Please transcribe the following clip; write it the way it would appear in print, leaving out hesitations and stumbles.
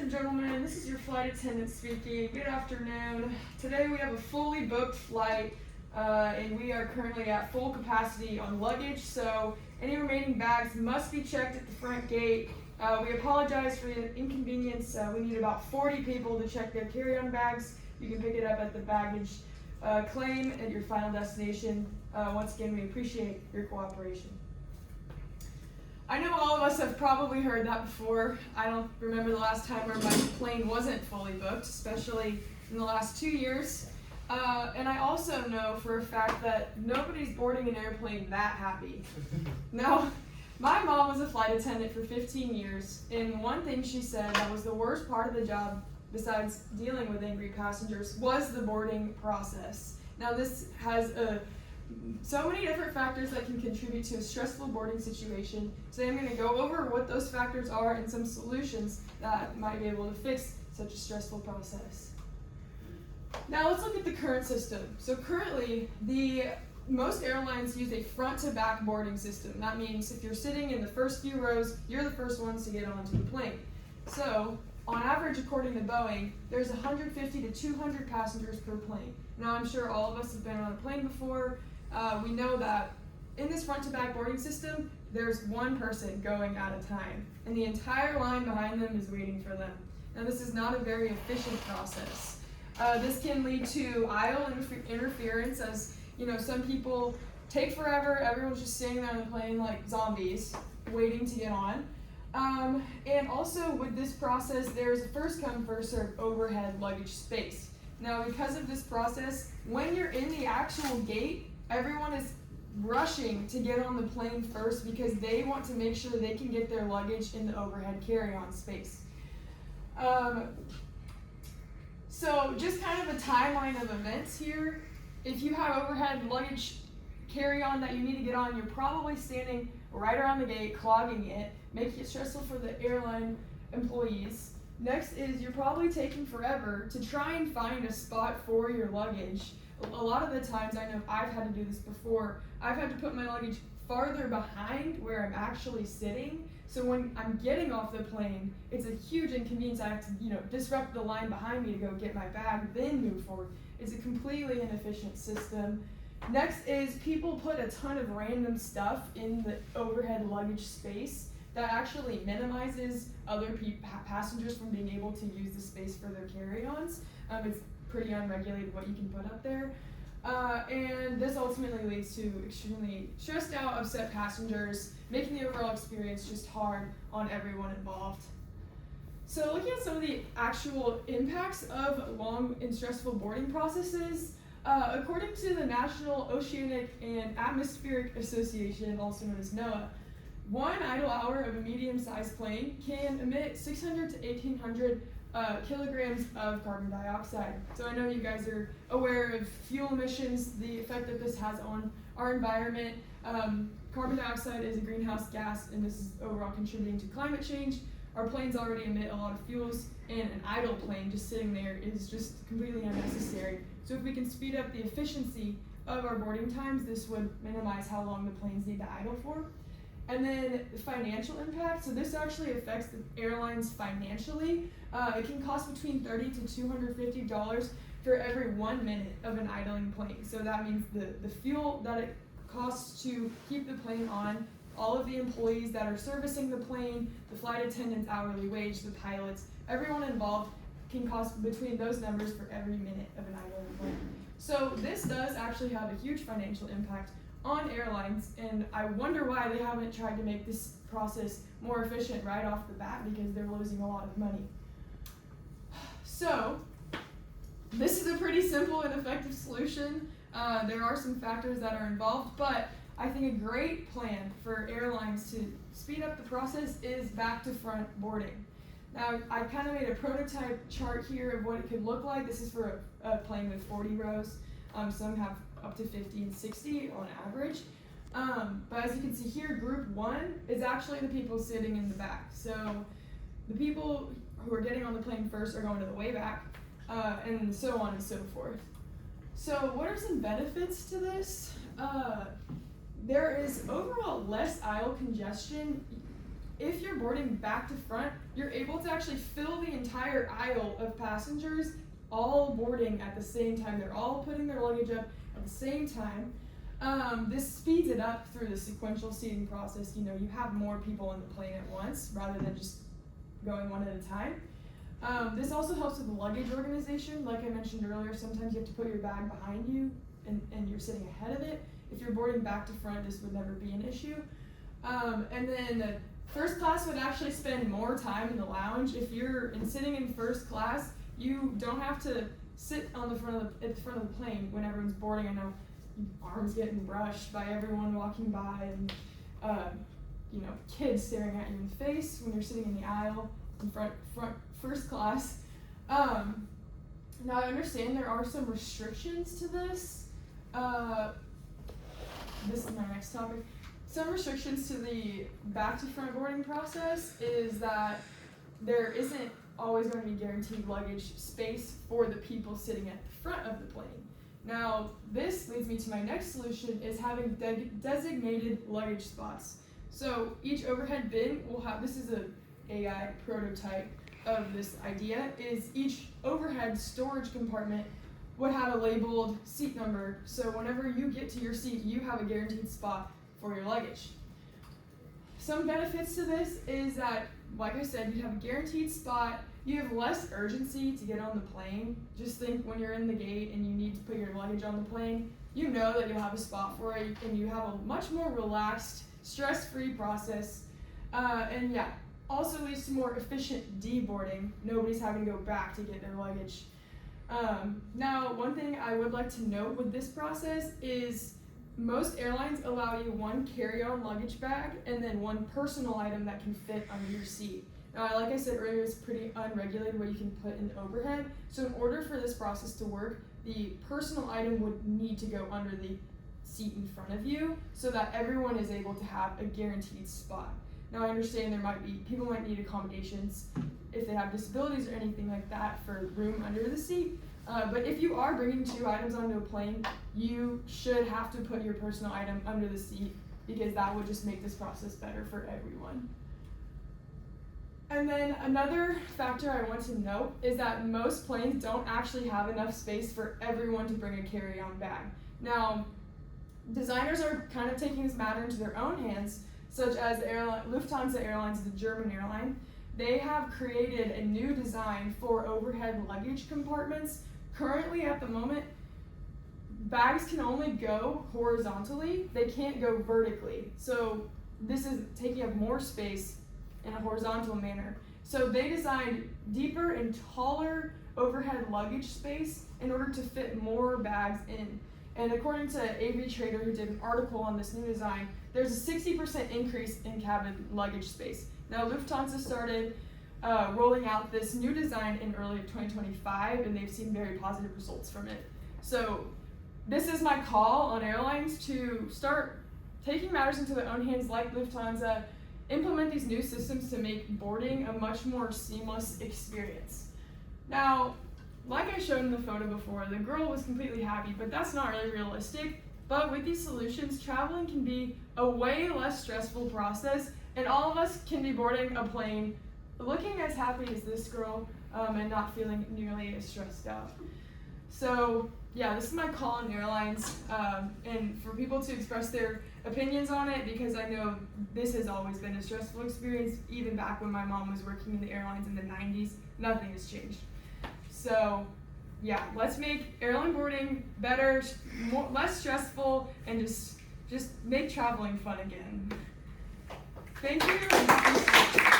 and gentlemen, this is your flight attendant speaking. Good afternoon. Today we have a fully booked flight and we are currently at full capacity on luggage, so any remaining bags must be checked at the front gate. We apologize for the inconvenience. We need about 40 people to check their carry-on bags. You can pick it up at the baggage claim at your final destination. Once again, we appreciate your cooperation. I know all of us have probably heard that before. I don't remember the last time where my plane wasn't fully booked, especially in the last 2 years. And I also know for a fact that nobody's boarding an airplane that happy. Now, my mom was a flight attendant for 15 years, and one thing she said that was the worst part of the job, besides dealing with angry passengers, was the boarding process. Now, this has so many different factors that can contribute to a stressful boarding situation. Today I'm going to go over what those factors are and some solutions that might be able to fix such a stressful process. Now let's look at the current system. So currently, most airlines use a front-to-back boarding system. That means if you're sitting in the first few rows, you're the first ones to get onto the plane. So on average, according to Boeing, there's 150 to 200 passengers per plane. Now I'm sure all of us have been on a plane before. We know that in this front-to-back boarding system, there's one person going at a time, and the entire line behind them is waiting for them. Now, this is not a very efficient process. This can lead to aisle interference, as some people take forever. Everyone's just sitting there on the plane like zombies, waiting to get on. And also with this process, there's a first-come, first-served overhead luggage space. Now, because of this process, when you're in the actual gate, everyone is rushing to get on the plane first because they want to make sure they can get their luggage in the overhead carry-on space. So just kind of a timeline of events here. If you have overhead luggage carry-on that you need to get on, you're probably standing right around the gate, clogging it, making it stressful for the airline employees. Next is you're probably taking forever to try and find a spot for your luggage. A lot of the times, I know I've had to do this before, I've had to put my luggage farther behind where I'm actually sitting. So when I'm getting off the plane, it's a huge inconvenience. I have to, disrupt the line behind me to go get my bag, then move forward. It's a completely inefficient system. Next is people put a ton of random stuff in the overhead luggage space that actually minimizes other passengers from being able to use the space for their carry-ons. It's pretty unregulated what you can put up there. And this ultimately leads to extremely stressed out, upset passengers, making the overall experience just hard on everyone involved. So looking at some of the actual impacts of long and stressful boarding processes, according to the National Oceanic and Atmospheric Association, also known as NOAA, 1 idle hour of a medium-sized plane can emit 600 to 1,800 kilograms of carbon dioxide. So I know you guys are aware of fuel emissions, the effect that this has on our environment. Carbon dioxide is a greenhouse gas, and this is overall contributing to climate change. Our planes already emit a lot of fuels, and an idle plane just sitting there is just completely unnecessary. So if we can speed up the efficiency of our boarding times, this would minimize how long the planes need to idle for. And then the financial impact, so this actually affects the airlines financially. It can cost between $30 to $250 for every 1 minute of an idling plane. So that means the fuel that it costs to keep the plane on, all of the employees that are servicing the plane, the flight attendants' hourly wage, the pilots, everyone involved can cost between those numbers for every minute of an idling plane. So this does actually have a huge financial impact on airlines, and I wonder why they haven't tried to make this process more efficient right off the bat, because they're losing a lot of money. So this is a pretty simple and effective solution. There are some factors that are involved, but I think a great plan for airlines to speed up the process is back to front boarding. Now, I kind of made a prototype chart here of what it could look like. This is for a plane with 40 rows. Some have up to 50 and 60 on average. But as you can see here, group 1 is actually the people sitting in the back. So the people who are getting on the plane first are going to the way back, and so on and so forth. So what are some benefits to this? There is overall less aisle congestion. If you're boarding back to front, you're able to actually fill the entire aisle of passengers all boarding at the same time. They're all putting their luggage up at the same time. This speeds it up through the sequential seating process. You know, you have more people on the plane at once rather than just going one at a time. This also helps with luggage organization. Like I mentioned earlier, sometimes you have to put your bag behind you and you're sitting ahead of it. If you're boarding back to front, this would never be an issue. And then first class would actually spend more time in the lounge. If you're sitting in first class, you don't have to sit on the at the front of the plane when everyone's boarding. I know arms getting brushed by everyone walking by, and you know, kids staring at you in the face when you're sitting in the aisle in front first class. Now I understand there are some restrictions to this. This is my next topic. Some restrictions to the back to front boarding process is that there isn't always going to be guaranteed luggage space for the people sitting at the front of the plane. Now, this leads me to my next solution, is having designated luggage spots. So each overhead bin will have, this is an AI prototype of this idea, is each overhead storage compartment would have a labeled seat number. So whenever you get to your seat, you have a guaranteed spot for your luggage. Some benefits to this is that, like I said, you have a guaranteed spot. You have less urgency to get on the plane. Just think when you're in the gate and you need to put your luggage on the plane, you know that you'll have a spot for it, and you have a much more relaxed, stress-free process. And yeah, also leads to more efficient deboarding. Nobody's having to go back to get their luggage. Now, one thing I would like to note with this process is most airlines allow you one carry-on luggage bag and then one personal item that can fit under your seat. Now, like I said earlier, it's pretty unregulated what you can put in the overhead. So in order for this process to work, the personal item would need to go under the seat in front of you so that everyone is able to have a guaranteed spot. Now, I understand people might need accommodations if they have disabilities or anything like that for room under the seat. But if you are bringing 2 items onto a plane, you should have to put your personal item under the seat, because that would just make this process better for everyone. And then another factor I want to note is that most planes don't actually have enough space for everyone to bring a carry-on bag. Now, designers are kind of taking this matter into their own hands, such as Lufthansa Airlines, the German airline. They have created a new design for overhead luggage compartments. Currently, at the moment, bags can only go horizontally. They can't go vertically. So this is taking up more space in a horizontal manner. So they designed deeper and taller overhead luggage space in order to fit more bags in. And according to AV Trader, who did an article on this new design, there's a 60% increase in cabin luggage space. Now, Lufthansa started rolling out this new design in early 2025, and they've seen very positive results from it. So this is my call on airlines to start taking matters into their own hands, like Lufthansa, implement these new systems to make boarding a much more seamless experience. Now, like I showed in the photo before, the girl was completely happy, but that's not really realistic. But with these solutions, traveling can be a way less stressful process, and all of us can be boarding a plane looking as happy as this girl and not feeling nearly as stressed out. So yeah, this is my call on airlines, and for people to express their opinions on it, because I know this has always been a stressful experience. Even back when my mom was working in the airlines in the 90s, nothing has changed. So yeah, let's make airline boarding better, less stressful, and just make traveling fun again. Thank you.